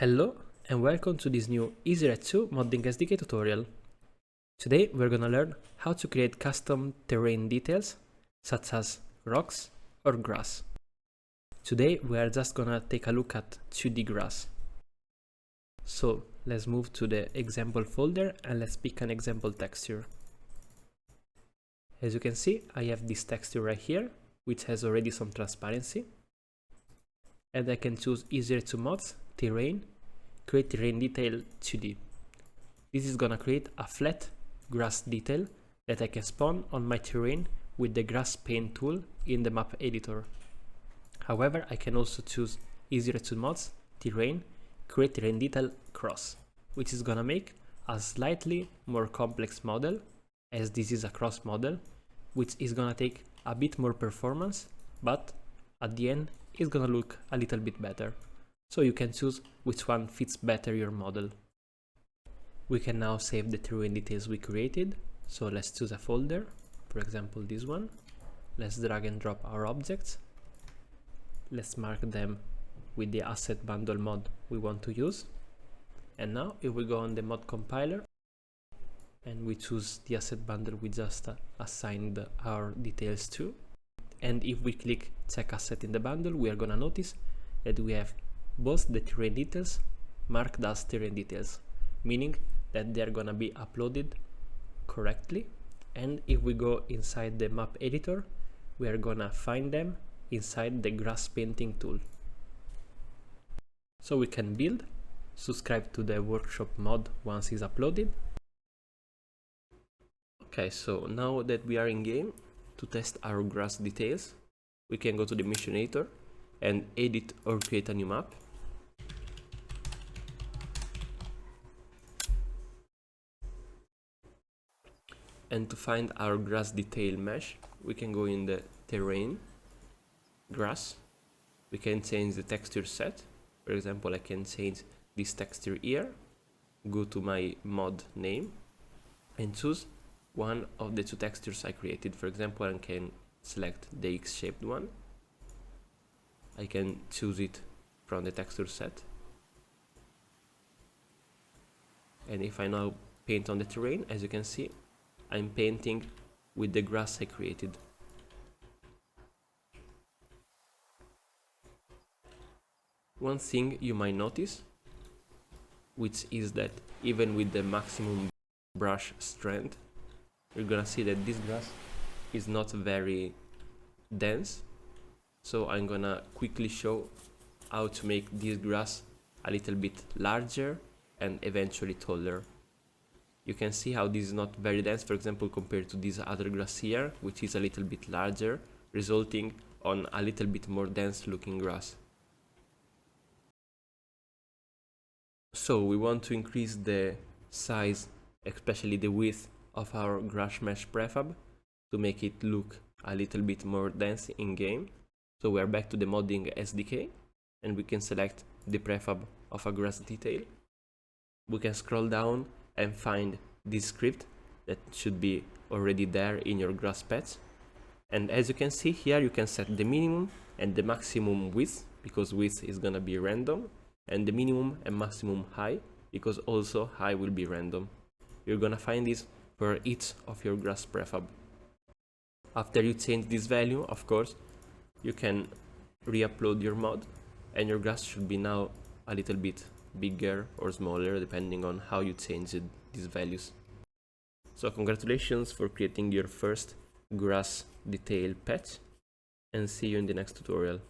Hello and welcome to this new ER2 modding SDK tutorial. Today we're gonna learn how to create custom terrain details such as rocks or grass. Today we are just gonna take a look at 2D grass. So let's move to the example folder and let's pick an example texture. As you can see, I have this texture right here which has already some transparency, and I can choose ER2 mods, terrain, create terrain detail 2D. This is gonna create a flat grass detail that I can spawn on my terrain with the grass paint tool in the map editor. However, I can also choose ER2 mods, terrain, create terrain detail cross, which is gonna make a slightly more complex model, as this is a cross model, which is gonna take a bit more performance, but at the end it's gonna look a little bit better. So you can choose which one fits better your model. We can now save the terrain details we created. So let's choose a folder, for example this one. Let's drag and drop our objects. Let's mark them with the asset bundle mod we want to use. And now if we go on the mod compiler and we choose the asset bundle we just assigned our details to, and if we click check asset in the bundle, we are gonna notice that we have both the terrain details marked as terrain details, meaning that they are gonna be uploaded correctly. And if we go inside the map editor, we are gonna find them inside the grass painting tool. So we can build, subscribe to the workshop mod once it's uploaded. Okay, so now that we are in game, to test our grass details, we can go to the mission editor and edit or create a new map. And to find our grass detail mesh, we can go in the terrain, grass. We can change the texture set. For example, I can change this texture here, go to my mod name and choose one of the two textures I created. For example, I can select the X-shaped one. I can choose it from the texture set. And if I now paint on the terrain, as you can see, I'm painting with the grass I created. One thing you might notice, which is that even with the maximum brush strength, you're gonna see that this grass is not very dense. So I'm gonna quickly show how to make this grass a little bit larger and eventually taller. You can see how this is not very dense, for example, compared to this other grass here, which is a little bit larger, resulting on a little bit more dense looking grass. So we want to increase the size, especially the width of our grass mesh prefab to make it look a little bit more dense in game. So we are back to the modding SDK and we can select the prefab of a grass detail. We can scroll down and find this script that should be already there in your grass patch. And as you can see here, you can set the minimum and the maximum width, because width is gonna be random, and the minimum and maximum height, because also height will be random. You're gonna find this for each of your grass prefab. After you change this value, of course, you can re-upload your mod and your grass should be now a little bit bigger or smaller depending on how you changed these values. So congratulations for creating your first grass detail patch, and see you in the next tutorial.